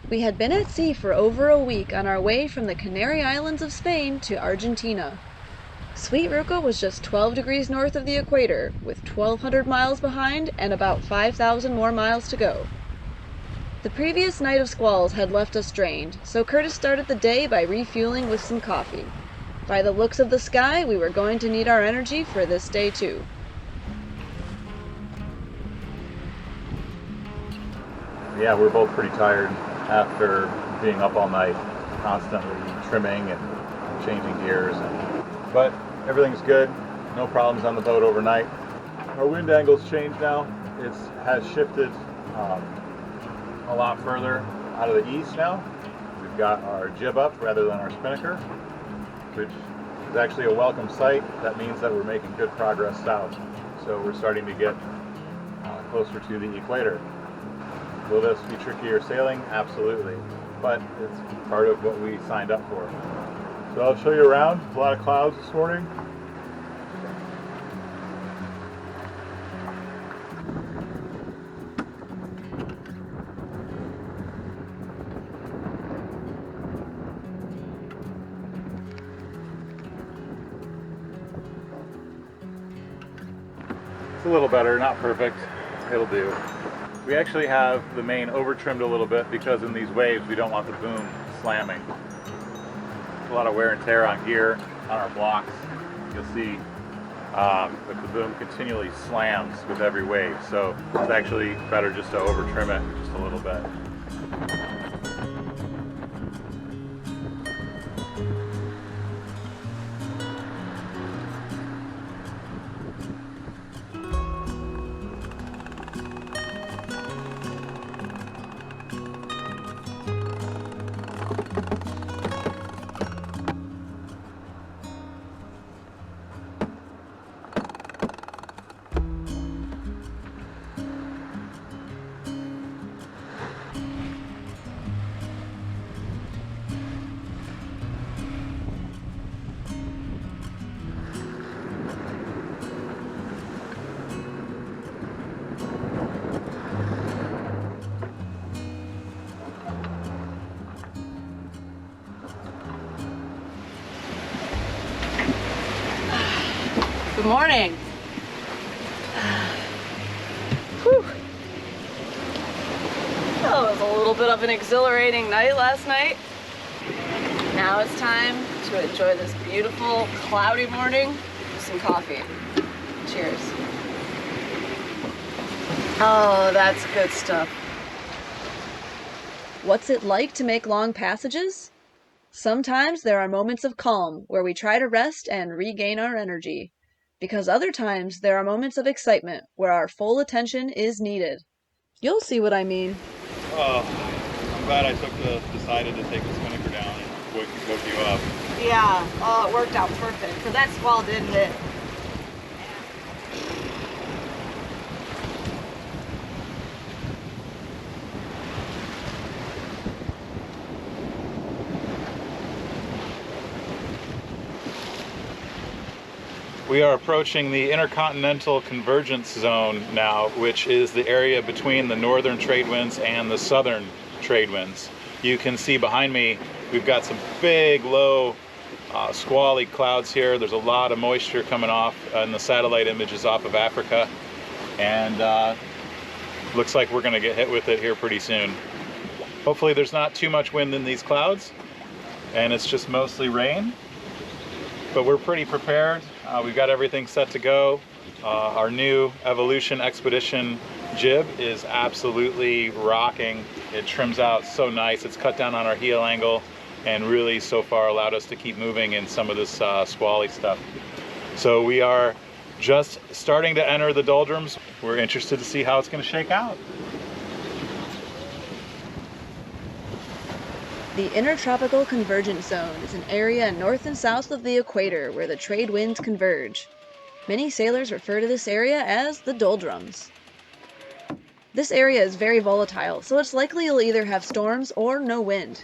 We had been at sea for over a week on our way from the Canary Islands of Spain to Argentina. Sweet Ruca was just 12 degrees north of the equator, with 1,200 miles behind and about 5,000 more miles to go. The previous night of squalls had left us drained, so Curtis started the day by refueling with some coffee. By the looks of the sky, we were going to need our energy for this day too. Yeah, we're both pretty tired after being up all night, constantly trimming and changing gears. But everything's good. No problems on the boat overnight. Our wind angle's changed now. It has shifted a lot further out of the east now. We've got our jib up rather than our spinnaker, which is actually a welcome sight. That means that we're making good progress south. So we're starting to get closer to the equator. Will this be trickier sailing? Absolutely. But it's part of what we signed up for. So I'll show you around. A lot of clouds this morning. It's a little better, not perfect. It'll do. We actually have the main over trimmed a little bit because in these waves we don't want the boom slamming. A lot of wear and tear on gear, on our blocks. You'll see that the boom continually slams with every wave, so it's actually better just to over trim it just a little bit. Good morning. Whew. That was a little bit of an exhilarating night last night. Now it's time to enjoy this beautiful, cloudy morning with some coffee. Cheers. Oh, that's good stuff. What's it like to make long passages? Sometimes there are moments of calm where we try to rest and regain our energy, because other times there are moments of excitement where our full attention is needed. You'll see what I mean. Oh, I'm glad I decided to take the spinnaker down and woke you up. Yeah, oh, it worked out perfect, because that squall didn't hit. We are approaching the intercontinental convergence zone now, which is the area between the northern trade winds and the southern trade winds. You can see behind me, we've got some big, low, squally clouds here. There's a lot of moisture coming off in the satellite images off of Africa, and looks like we're going to get hit with it here pretty soon. Hopefully there's not too much wind in these clouds, and it's just mostly rain, but we're pretty prepared. We've got everything set to go. Our new Evolution Expedition jib is absolutely rocking. It trims out so nice. It's cut down on our heel angle and really so far allowed us to keep moving in some of this squally stuff. So we are just starting to enter the doldrums. We're interested to see how it's going to shake out. The Intertropical Convergence Zone is an area north and south of the equator where the trade winds converge. Many sailors refer to this area as the doldrums. This area is very volatile, so it's likely you'll either have storms or no wind.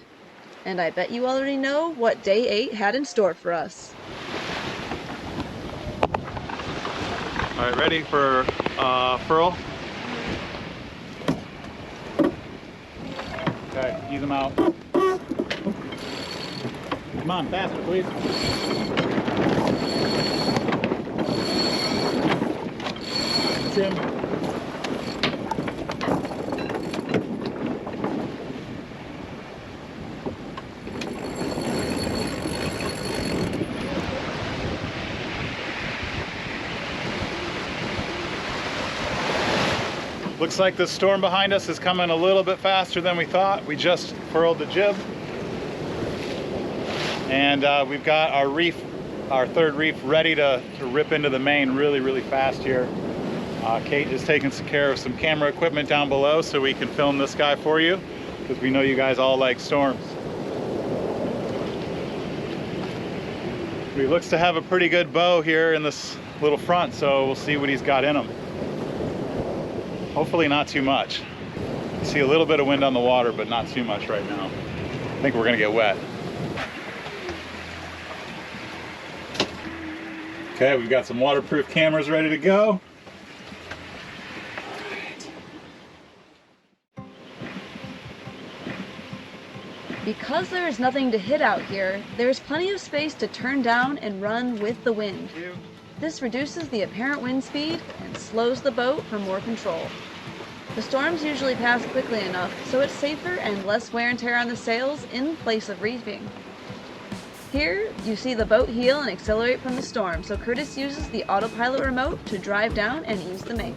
And I bet you already know what Day 8 had in store for us. All right, ready for furl? Okay, ease them out. Come on, faster, please. Tim. Looks like the storm behind us is coming a little bit faster than we thought. We just furled the jib. And we've got our reef, our third reef, ready to rip into the Maine really, really fast here. Kate is taking care of some camera equipment down below so we can film this guy for you, because we know you guys all like storms. He looks to have a pretty good bow here in this little front, so we'll see what he's got in him. Hopefully not too much. See a little bit of wind on the water, but not too much right now. I think we're gonna get wet. Okay, we've got some waterproof cameras ready to go. Because there is nothing to hit out here, there is plenty of space to turn down and run with the wind. This reduces the apparent wind speed and slows the boat for more control. The storms usually pass quickly enough, so it's safer and less wear and tear on the sails in place of reefing. Here, you see the boat heel and accelerate from the storm, so Curtis uses the autopilot remote to drive down and ease the Maine.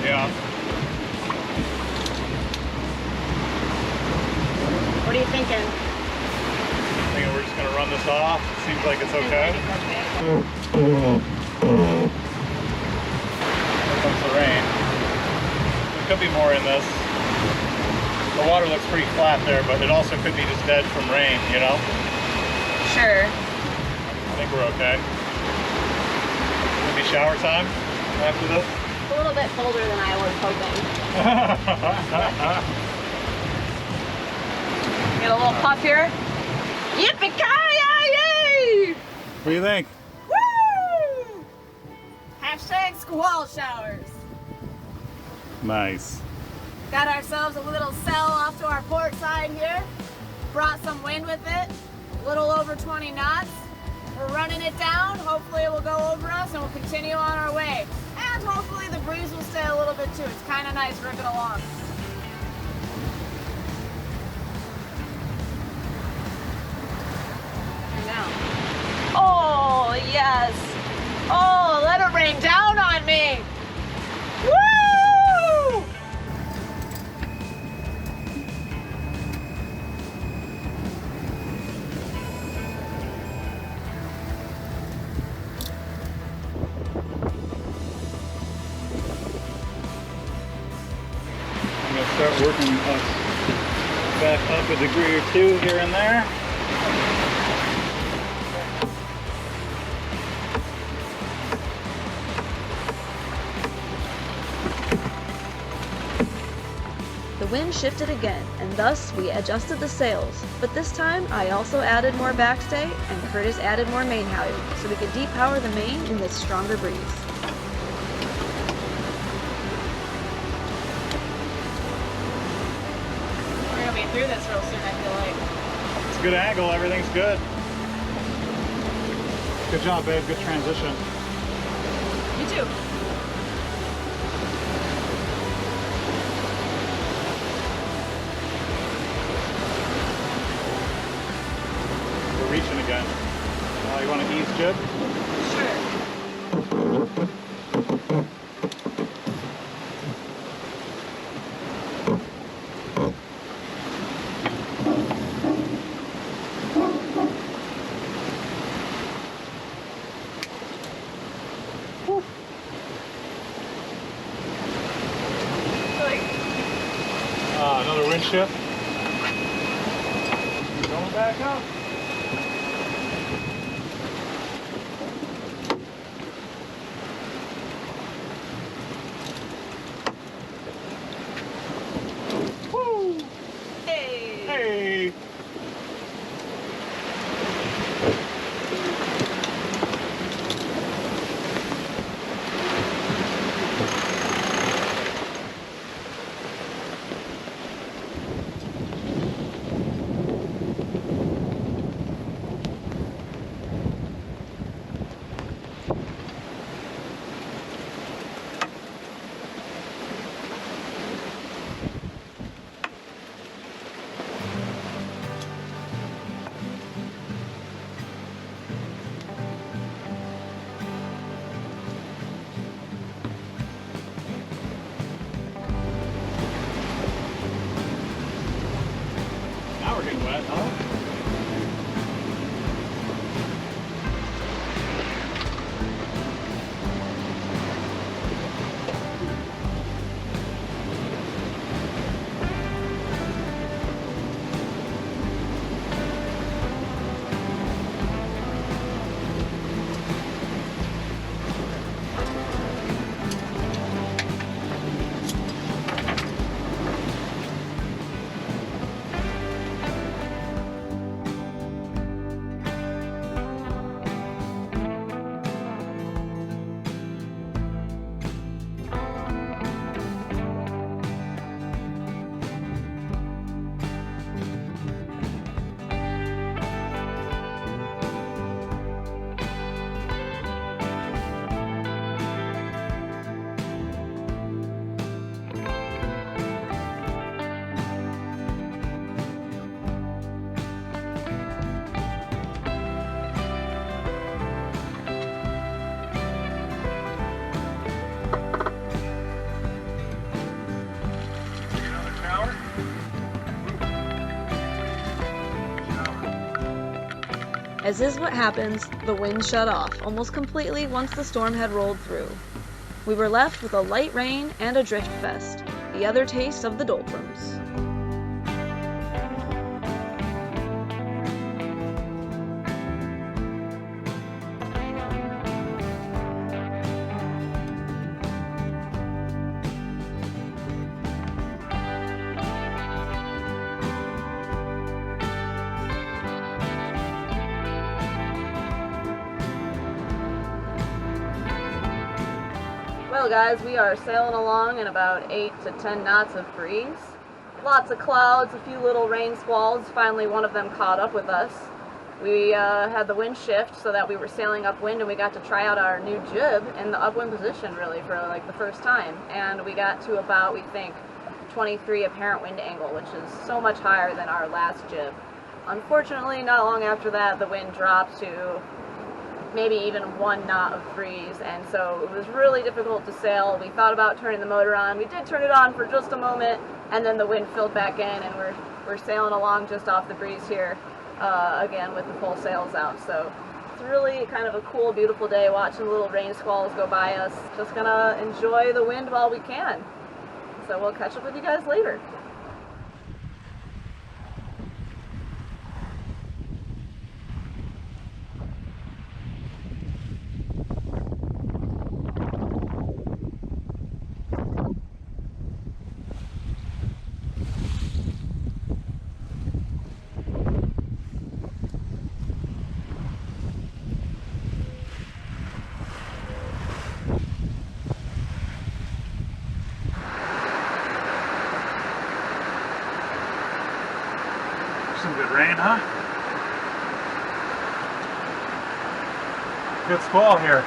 Yeah. What are you thinking? Thinking we're just gonna run this off. Seems like it's okay. Here comes the rain. There could be more in this. The water looks pretty flat there, but it also could be just dead from rain, you know? Sure. I think we're okay. Gonna be shower time after this. A little bit colder than I was hoping. Get a little puff here. Yippee-ki-yay! What do you think? Woo! Hashtag squall showers. Nice. Got ourselves a little sail off to our port side here. Brought some wind with it. A little over 20 knots. We're running it down. Hopefully it will go over us and we'll continue on our way. And hopefully the breeze will stay a little bit too. It's kind of nice ripping along. And now. Oh, yes. Oh, let it rain down on me. Woo! I'm gonna start working us back up a degree or two here and there. The wind shifted again, and thus we adjusted the sails, but this time I also added more backstay and Curtis added more main halyard so we could depower the Maine in this stronger breeze. We're gonna be through this real soon, I feel like. It's a good angle, everything's good. Good job, babe, good transition. You too. We're reaching again. You want to ease jib? Sure. Another wind shift. Going back up. wet, huh? As is what happens, the wind shut off almost completely once the storm had rolled through. We were left with a light rain and a drift fest, the other taste of the Doldrums. Well guys, we are sailing along in about 8 to 10 knots of breeze. Lots of clouds, a few little rain squalls. Finally one of them caught up with us. We had the wind shift so that we were sailing upwind, and we got to try out our new jib in the upwind position really for like the first time. And we got to about, we think, 23 apparent wind angle, which is so much higher than our last jib. Unfortunately, not long after that, the wind dropped to maybe even 1 knot of breeze, and so it was really difficult to sail. We thought about turning the motor on. We did turn it on for just a moment, and then the wind filled back in, and we're sailing along just off the breeze here again with the full sails out. So it's really kind of a cool, beautiful day watching the little rain squalls go by us. Just gonna enjoy the wind while we can. So we'll catch up with you guys later. Some good rain, huh? Good squall here.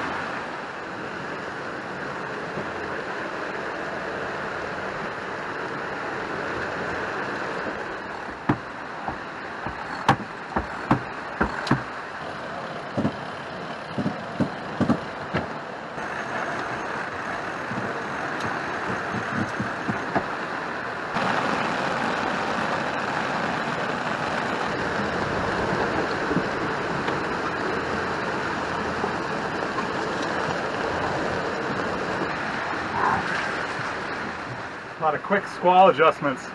A lot of quick squall adjustments,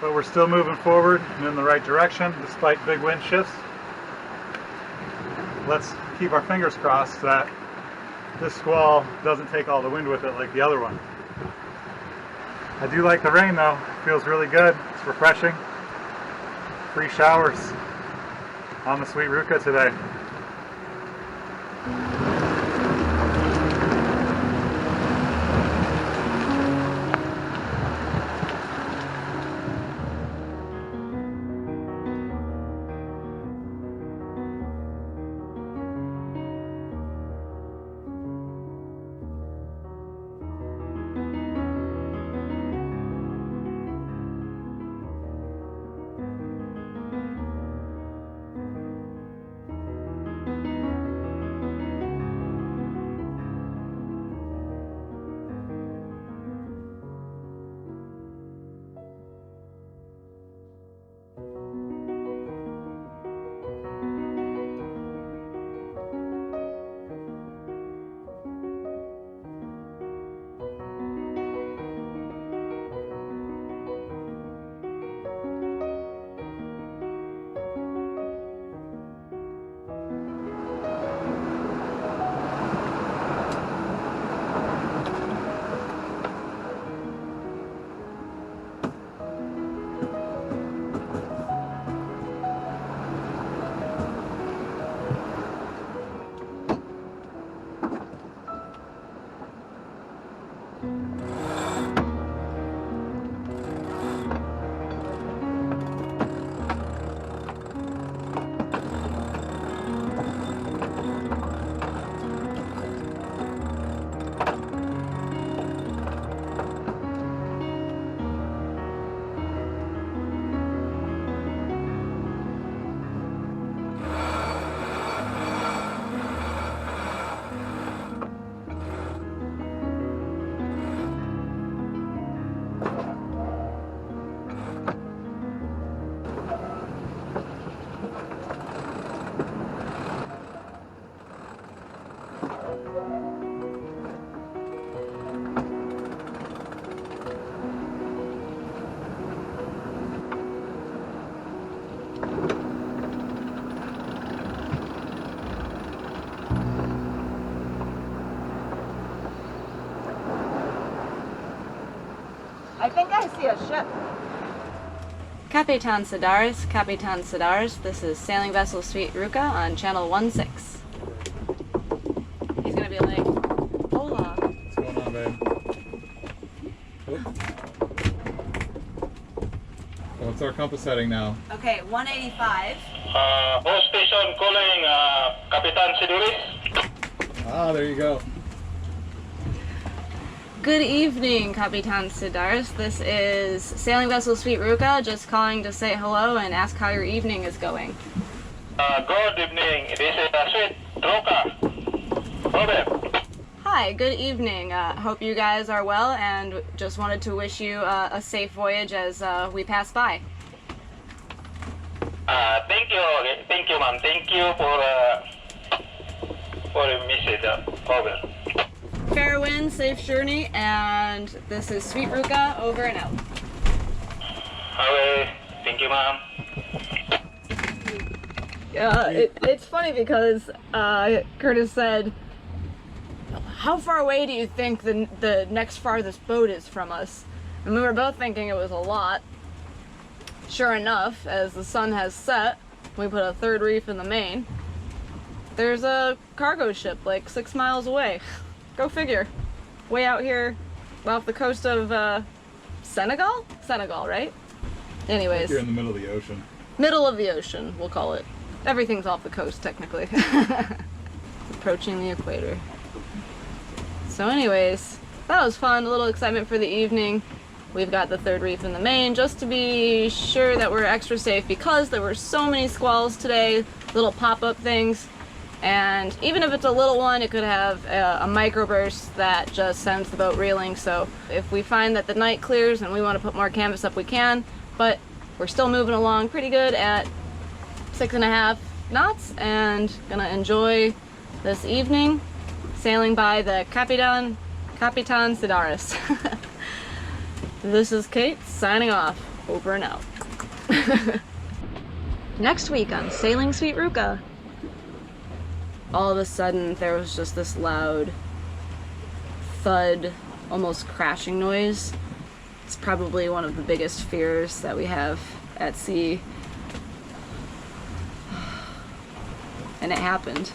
but we're still moving forward and in the right direction despite big wind shifts. Let's keep our fingers crossed that this squall doesn't take all the wind with it like the other one. I do like the rain though. It feels really good. It's refreshing. Free showers on the Sweet Ruka today. I think I see a ship. Capitan Sidaris, this is sailing vessel Sweet Ruka on channel 16. He's gonna be like, hola. What's going on, babe? What's our compass heading now? Okay, 185. Host station calling Capitan Sidaris. Ah, there you go. Good evening, Capitan Sidaris. This is sailing vessel Sweet Ruka, just calling to say hello and ask how your evening is going. Good evening. This is Sweet Ruka. Robert. Hi, good evening. Hope you guys are well and just wanted to wish you a safe voyage as we pass by. Thank you, ma'am. Thank you for the message. Over. Fair wind, safe journey, and this is Sweet Ruka, over and out. Okay. Thank you, ma'am. It's funny because Curtis said, how far away do you think the next farthest boat is from us? And we were both thinking it was a lot. Sure enough, as the sun has set, we put a third reef in the Maine. There's a cargo ship like 6 miles away. Go figure. Way out here off the coast of Senegal? Senegal, right? Anyways. You're in the middle of the ocean. Middle of the ocean, we'll call it. Everything's off the coast, technically. Approaching the equator. So anyways, that was fun. A little excitement for the evening. We've got the third reef in the Maine just to be sure that we're extra safe because there were so many squalls today, little pop-up things. And even if it's a little one, it could have a microburst that just sends the boat reeling. So if we find that the night clears and we want to put more canvas up, we can. But we're still moving along pretty good at 6.5 knots and gonna enjoy this evening sailing by the Capitan Sidaris. This is Kate signing off. Over and out. Next week on Sailing Sweet Ruka. All of a sudden there was just this loud thud, almost crashing noise. It's probably one of the biggest fears that we have at sea. And it happened.